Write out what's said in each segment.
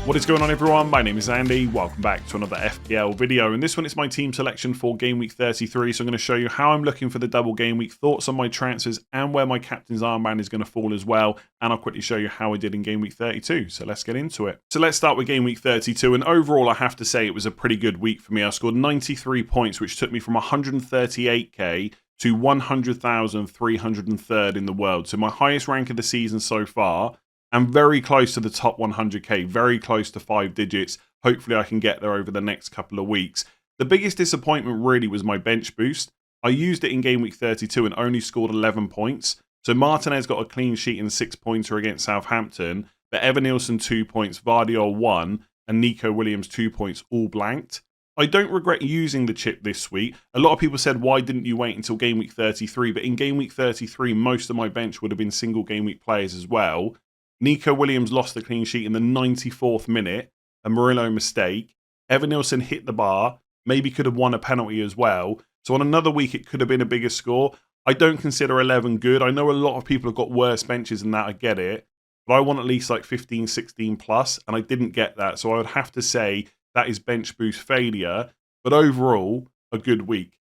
What is going on, everyone? My name is Andy. Welcome back to another FPL video. And this one is my team selection for Game Week 33. So I'm going to show you how I'm looking for the double game week, thoughts on my transfers, and where my captain's armband is going to fall as well. And I'll quickly show you how I did in Game Week 32. So let's get into it. So let's start with Game Week 32. And overall, I have to say it was a pretty good week for me. I scored 93 points, which took me from 138k to 100,303rd in the world. So my highest rank of the season so far. And very close to the top 100k, very close to 5 digits. Hopefully I can get there over the next couple of weeks. The biggest disappointment really was my bench boost. I used it in Game Week 32 and only scored 11 points. So Martinez got a clean sheet and 6-pointer against Southampton, but Evan Nielsen 2 points, Vardiol 1, and Nico Williams 2 points, all blanked. I don't regret using the chip this week. A lot of people said, why didn't you wait until Game Week 33? But in Game Week 33, most of my bench would have been single Game Week players as well. Nico Williams lost the clean sheet in the 94th minute, a Murillo mistake. Evan Nielsen hit the bar, maybe could have won a penalty as well. So on another week, it could have been a bigger score. I don't consider 11 good. I know a lot of people have got worse benches than that, I get it. But I want at least like 15, 16 plus, and I didn't get that. So I would have to say that is bench boost failure, but overall, a good week.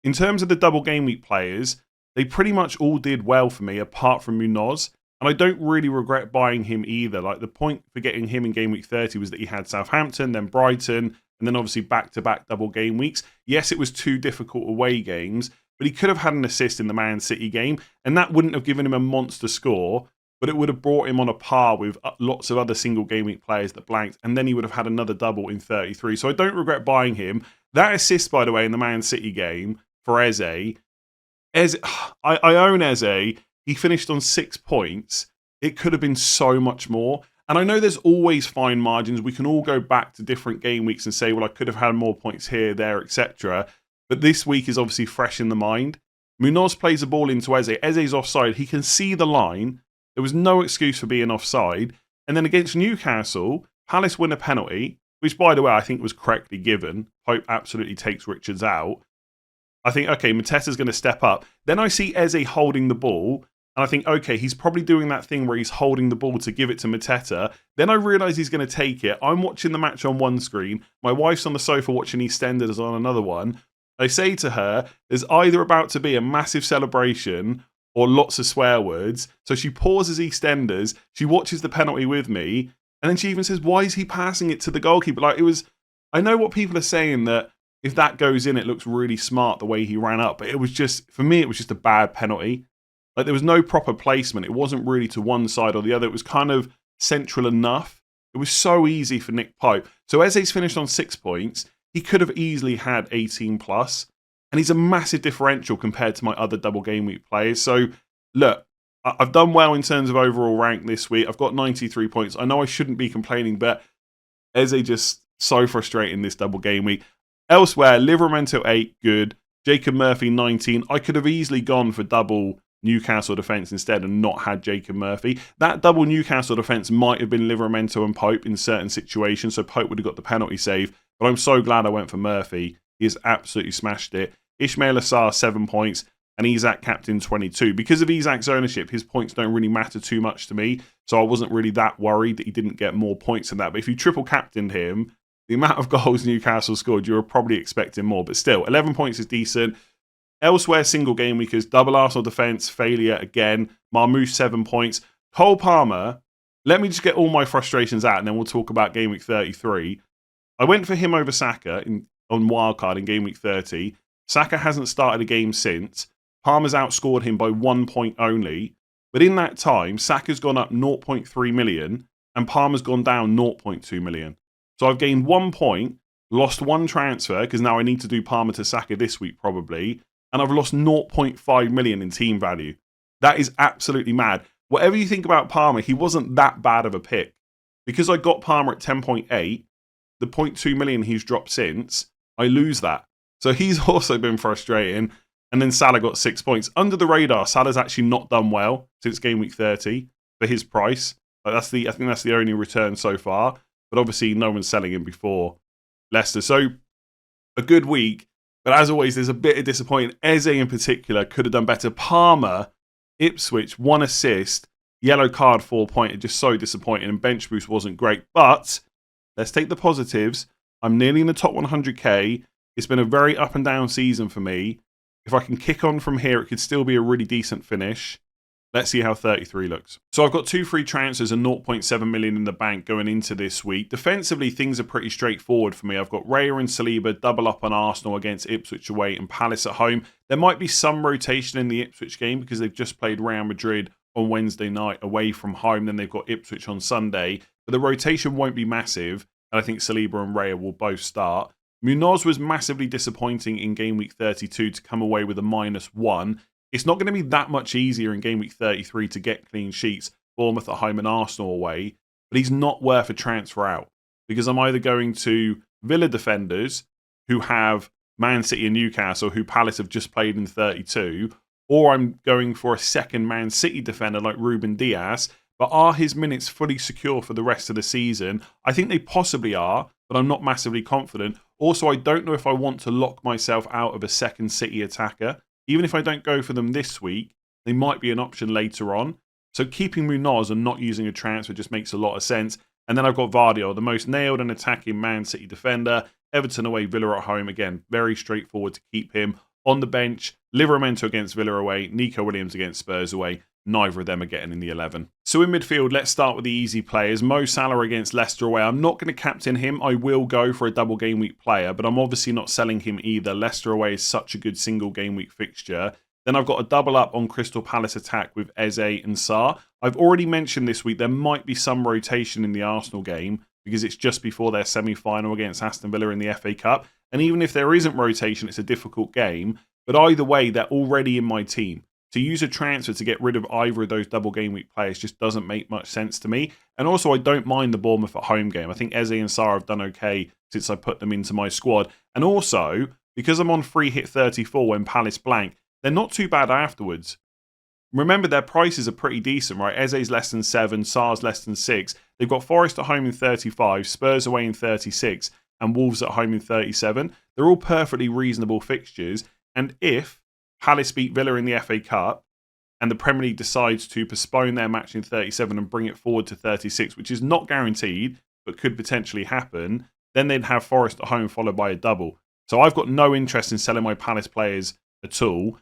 In terms of the double game week players, they pretty much all did well for me, apart from Munoz. And I don't really regret buying him either. Like, the point for getting him in Game Week 30 was that he had Southampton, then Brighton, and then obviously back-to-back double game weeks. Yes, it was 2 difficult away games, but he could have had an assist in the Man City game, and that wouldn't have given him a monster score, but it would have brought him on a par with lots of other single game week players that blanked, and then he would have had another double in 33. So I don't regret buying him. That assist, by the way, in the Man City game for Eze, I own Eze. He finished on 6 points. It could have been so much more. And I know there's always fine margins. We can all go back to different game weeks and say, well, I could have had more points here, there, etc. But this week is obviously fresh in the mind. Munoz plays the ball into Eze. Eze's offside. He can see the line. There was no excuse for being offside. And then against Newcastle, Palace win a penalty, which, by the way, I think was correctly given. Pope absolutely takes Richards out. I think, okay, Mateta's going to step up. Then I see Eze holding the ball. And I think, okay, he's probably doing that thing where he's holding the ball to give it to Mateta. Then I realise he's going to take it. I'm watching the match on one screen. My wife's on the sofa watching EastEnders on another one. I say to her, there's either about to be a massive celebration or lots of swear words. So she pauses EastEnders. She watches the penalty with me. And then she even says, why is he passing it to the goalkeeper? Like, it was, I know what people are saying, that if that goes in, it looks really smart the way he ran up. But it was just, for me, it was just a bad penalty. Like, there was no proper placement. It wasn't really to one side or the other. It was kind of central enough. It was so easy for Nick Pope. So Eze's finished on 6 points. He could have easily had 18 plus. And he's a massive differential compared to my other double game week players. So, look, I've done well in terms of overall rank this week. I've got 93 points. I know I shouldn't be complaining, but Eze just so frustrating this double game week. Elsewhere, Livramento 8, good. Jacob Murphy 19. I could have easily gone for double Newcastle defence instead and not had Jacob Murphy. That double Newcastle defence might have been Livramento and Pope in certain situations, so Pope would have got the penalty save, but I'm so glad I went for Murphy. He has absolutely smashed it. Ismail Assar 7 points and Isak captain 22. Because of Isak's ownership, his points don't really matter too much to me, so I wasn't really that worried that he didn't get more points than that. But if you triple captained him, the amount of goals Newcastle scored, you were probably expecting more, but still, 11 points is decent. Elsewhere, single game weekers, double Arsenal defence, failure again. Marmoush 7 points. Cole Palmer, let me just get all my frustrations out and then we'll talk about Game Week 33. I went for him over Saka on wildcard in Game Week 30. Saka hasn't started a game since. Palmer's outscored him by 1 point only. But in that time, Saka's gone up 0.3 million and Palmer's gone down 0.2 million. So I've gained 1 point, lost 1 transfer, because now I need to do Palmer to Saka this week probably, and I've lost 0.5 million in team value. That is absolutely mad. Whatever you think about Palmer, he wasn't that bad of a pick. Because I got Palmer at 10.8, the 0.2 million he's dropped since, I lose that. So he's also been frustrating. And then Salah got 6 points. Under the radar, Salah's actually not done well since Game Week 30 for his price. I think that's the only return so far. But obviously, no one's selling him before Leicester. So a good week. But as always, there's a bit of disappointment. Eze in particular could have done better. Palmer, Ipswich, 1 assist. Yellow card 4-pointer, just so disappointing, and bench boost wasn't great. But let's take the positives. I'm nearly in the top 100k. It's been a very up and down season for me. If I can kick on from here, it could still be a really decent finish. Let's see how 33 looks. So I've got 2 free transfers and 0.7 million in the bank going into this week. Defensively, things are pretty straightforward for me. I've got Raya and Saliba double up on Arsenal against Ipswich away and Palace at home. There might be some rotation in the Ipswich game because they've just played Real Madrid on Wednesday night away from home. Then they've got Ipswich on Sunday. But the rotation won't be massive. And I think Saliba and Raya will both start. Munoz was massively disappointing in game week 32 to come away with a -1. It's not going to be that much easier in game week 33 to get clean sheets, Bournemouth at home and Arsenal away, but he's not worth a transfer out because I'm either going to Villa defenders who have Man City and Newcastle, who Palace have just played in 32, or I'm going for a second Man City defender like Ruben Dias. But are his minutes fully secure for the rest of the season? I think they possibly are, but I'm not massively confident. Also, I don't know if I want to lock myself out of a second City attacker. Even if I don't go for them this week, they might be an option later on. So keeping Munoz and not using a transfer just makes a lot of sense. And then I've got Vardio, the most nailed and attacking Man City defender. Everton away, Villa at home. Again, very straightforward to keep him on the bench. Livramento against Villa away. Nico Williams against Spurs away. Neither of them are getting in the 11. So in midfield, let's start with the easy players. Mo Salah against Leicester away. I'm not going to captain him. I will go for a double game week player, but I'm obviously not selling him either. Leicester away is such a good single game week fixture. Then I've got a double up on Crystal Palace attack with Eze and Sarr. I've already mentioned this week there might be some rotation in the Arsenal game because it's just before their semi-final against Aston Villa in the FA Cup. And even if there isn't rotation, it's a difficult game. But either way, they're already in my team. To use a transfer to get rid of either of those double game week players just doesn't make much sense to me. And also, I don't mind the Bournemouth at home game. I think Eze and Sarr have done okay since I put them into my squad. And also, because I'm on free hit 34 when Palace blank, they're not too bad afterwards. Remember, their prices are pretty decent, right? Eze's less than 7, Sarr's less than 6. They've got Forest at home in 35, Spurs away in 36, and Wolves at home in 37. They're all perfectly reasonable fixtures. And if Palace beat Villa in the FA Cup and the Premier League decides to postpone their match in 37 and bring it forward to 36, which is not guaranteed but could potentially happen, then they'd have Forest at home followed by a double. So I've got no interest in selling my Palace players at all.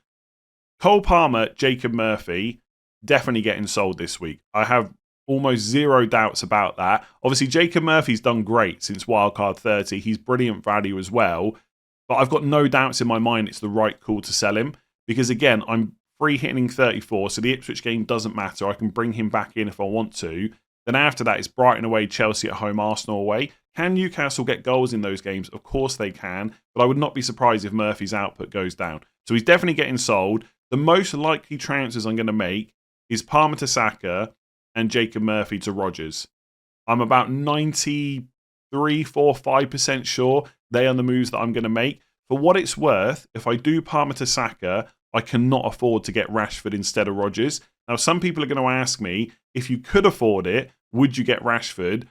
Cole Palmer, Jacob Murphy, definitely getting sold this week. I have almost zero doubts about that. Obviously, Jacob Murphy's done great since wildcard 30. He's brilliant value as well. But I've got no doubts in my mind it's the right call to sell him. Because again, I'm free hitting 34, so the Ipswich game doesn't matter. I can bring him back in if I want to. Then after that, it's Brighton away, Chelsea at home, Arsenal away. Can Newcastle get goals in those games? Of course they can, but I would not be surprised if Murphy's output goes down. So he's definitely getting sold. The most likely transfers I'm going to make is Palmer to Saka and Jacob Murphy to Rodgers. I'm about 93, 4, 5% sure they are the moves that I'm going to make. For what it's worth, if I do Palmer to Saka, I cannot afford to get Rashford instead of Rodgers. Now, some people are going to ask me, if you could afford it, would you get Rashford?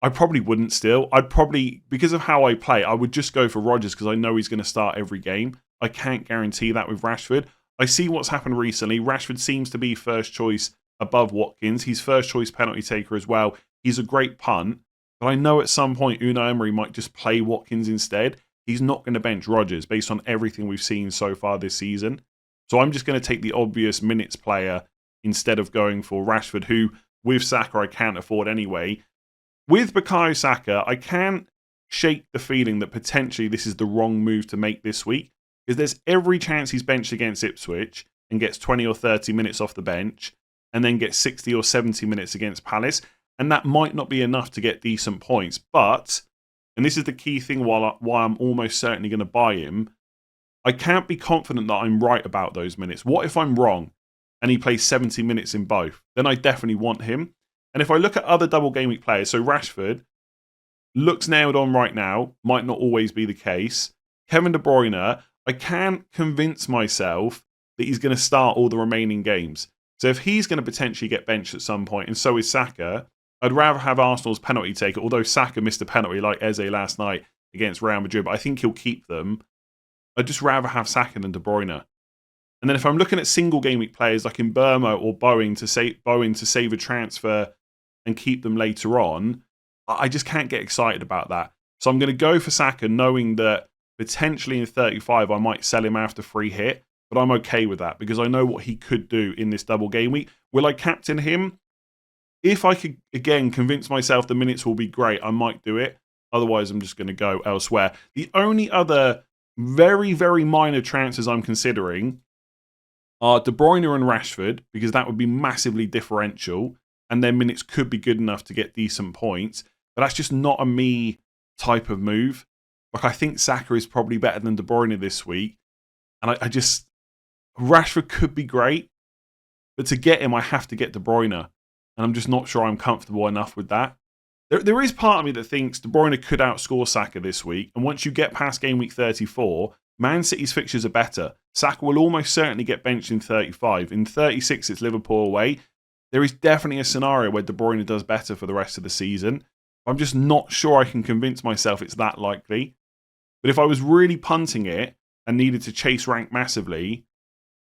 I probably wouldn't still. I'd probably, because of how I play, I would just go for Rodgers because I know he's going to start every game. I can't guarantee that with Rashford. I see what's happened recently. Rashford seems to be first choice above Watkins. He's first choice penalty taker as well. He's a great punt. But I know at some point Unai Emery might just play Watkins instead. He's not going to bench Rodgers based on everything we've seen so far this season. So I'm just going to take the obvious minutes player instead of going for Rashford, who with Saka I can't afford anyway. With Bukayo Saka, I can't shake the feeling that potentially this is the wrong move to make this week, because there's every chance he's benched against Ipswich and gets 20 or 30 minutes off the bench and then gets 60 or 70 minutes against Palace. And that might not be enough to get decent points. But, and this is the key thing why I'm almost certainly going to buy him, I can't be confident that I'm right about those minutes. What if I'm wrong and he plays 70 minutes in both? Then I definitely want him. And if I look at other double game week players, so Rashford looks nailed on right now, might not always be the case. Kevin De Bruyne, I can't convince myself that he's going to start all the remaining games. So if he's going to potentially get benched at some point, and so is Saka, I'd rather have Arsenal's penalty taker, although Saka missed a penalty like Eze last night against Real Madrid, but I think he'll keep them. I'd just rather have Saka than De Bruyne. And then if I'm looking at single game week players like in Burma or Bowen to save a transfer and keep them later on, I just can't get excited about that. So I'm going to go for Saka, knowing that potentially in 35 I might sell him after free hit, but I'm okay with that because I know what he could do in this double game week. Will I captain him? If I could, again, convince myself the minutes will be great, I might do it. Otherwise, I'm just going to go elsewhere. The only other very, very minor transfers I'm considering are De Bruyne and Rashford, because that would be massively differential, and their minutes could be good enough to get decent points. But that's just not a me type of move. Like, I think Saka is probably better than De Bruyne this week. And Rashford could be great, but to get him, I have to get De Bruyne. And I'm just not sure I'm comfortable enough with that. There is part of me that thinks De Bruyne could outscore Saka this week. And once you get past game week 34, Man City's fixtures are better. Saka will almost certainly get benched in 35. In 36, it's Liverpool away. There is definitely a scenario where De Bruyne does better for the rest of the season. I'm just not sure I can convince myself it's that likely. But if I was really punting it and needed to chase rank massively,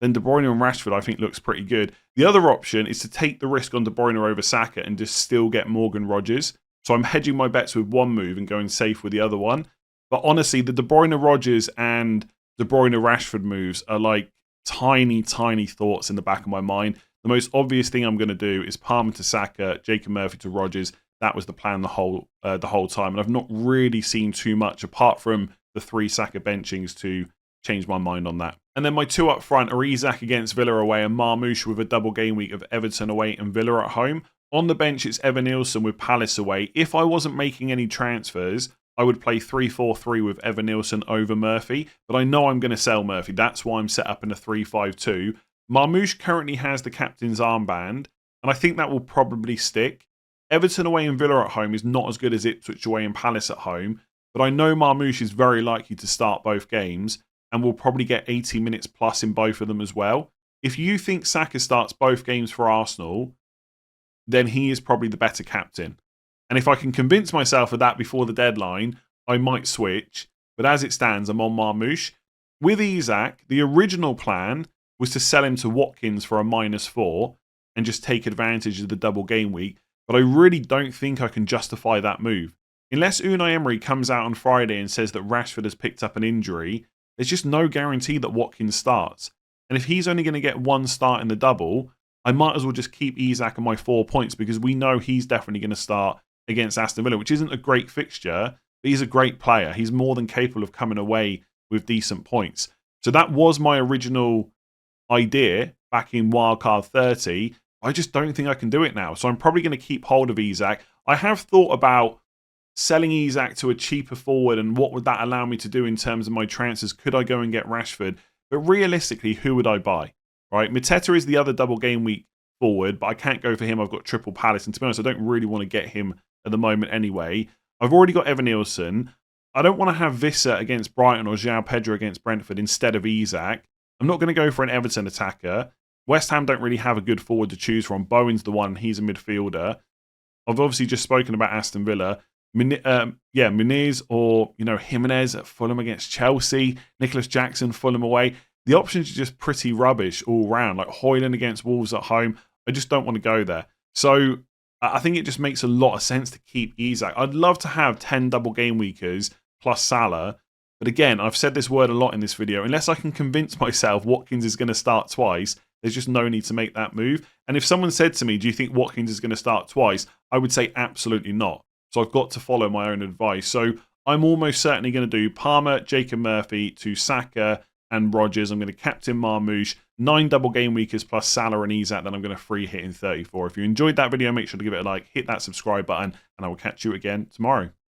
then De Bruyne and Rashford I think looks pretty good. The other option is to take the risk on De Bruyne over Saka and just still get Morgan Rogers. So I'm hedging my bets with one move and going safe with the other one. But honestly, the De Bruyne Rogers and De Bruyne Rashford moves are like tiny, tiny thoughts in the back of my mind. The most obvious thing I'm going to do is Palmer to Saka, Jacob Murphy to Rogers. That was the plan the whole time. And I've not really seen too much apart from the 3 Saka benchings to change my mind on that. And then my 2 up front are Isak against Villa away and Marmoush with a double game week of Everton away and Villa at home. On the bench, it's Evan Nielsen with Palace away. If I wasn't making any transfers, I would play 3-4-3 with Evan Nielsen over Murphy. But I know I'm going to sell Murphy. That's why I'm set up in a 3-5-2. Marmoush currently has the captain's armband, and I think that will probably stick. Everton away and Villa at home is not as good as Ipswich away and Palace at home, but I know Marmoush is very likely to start both games and will probably get 80 minutes plus in both of them as well. If you think Saka starts both games for Arsenal, then he is probably the better captain. And if I can convince myself of that before the deadline, I might switch. But as it stands, I'm on Marmoush. With Isak, the original plan was to sell him to Watkins for a -4 and just take advantage of the double game week. But I really don't think I can justify that move. Unless Unai Emery comes out on Friday and says that Rashford has picked up an injury, there's just no guarantee that Watkins starts. And if he's only going to get 1 start in the double, I might as well just keep Isak on my 4 points because we know he's definitely going to start against Aston Villa, which isn't a great fixture, but he's a great player. He's more than capable of coming away with decent points. So that was my original idea back in Wildcard 30. I just don't think I can do it now. So I'm probably going to keep hold of Isak. I have thought about selling Isak to a cheaper forward and what would that allow me to do in terms of my transfers. Could I go and get Rashford? But realistically, who would I buy? Right, Mateta is the other double game week forward, but I can't go for him. I've got triple Palace. And to be honest, I don't really want to get him at the moment anyway. I've already got Evan Nielsen. I don't want to have Visser against Brighton or João Pedro against Brentford instead of Isak. I'm not going to go for an Everton attacker. West Ham don't really have a good forward to choose from. Bowen's the one. He's a midfielder. I've obviously just spoken about Aston Villa. Muniz or Jimenez at Fulham against Chelsea. Nicholas Jackson, Fulham away. The options are just pretty rubbish all round. Like Højlund against Wolves at home. I just don't want to go there. So I think it just makes a lot of sense to keep Isak. I'd love to have 10 double game weekers plus Salah. But again, I've said this word a lot in this video. Unless I can convince myself Watkins is going to start twice, there's just no need to make that move. And if someone said to me, do you think Watkins is going to start twice? I would say absolutely not. So I've got to follow my own advice. So I'm almost certainly going to do Palmer, Jacob Murphy to Saka and Rogers. I'm going to captain Marmoush, 9 double game weekers plus Salah and Isak. Then I'm going to free hit in 34. If you enjoyed that video, make sure to give it a like, hit that subscribe button, and I will catch you again tomorrow.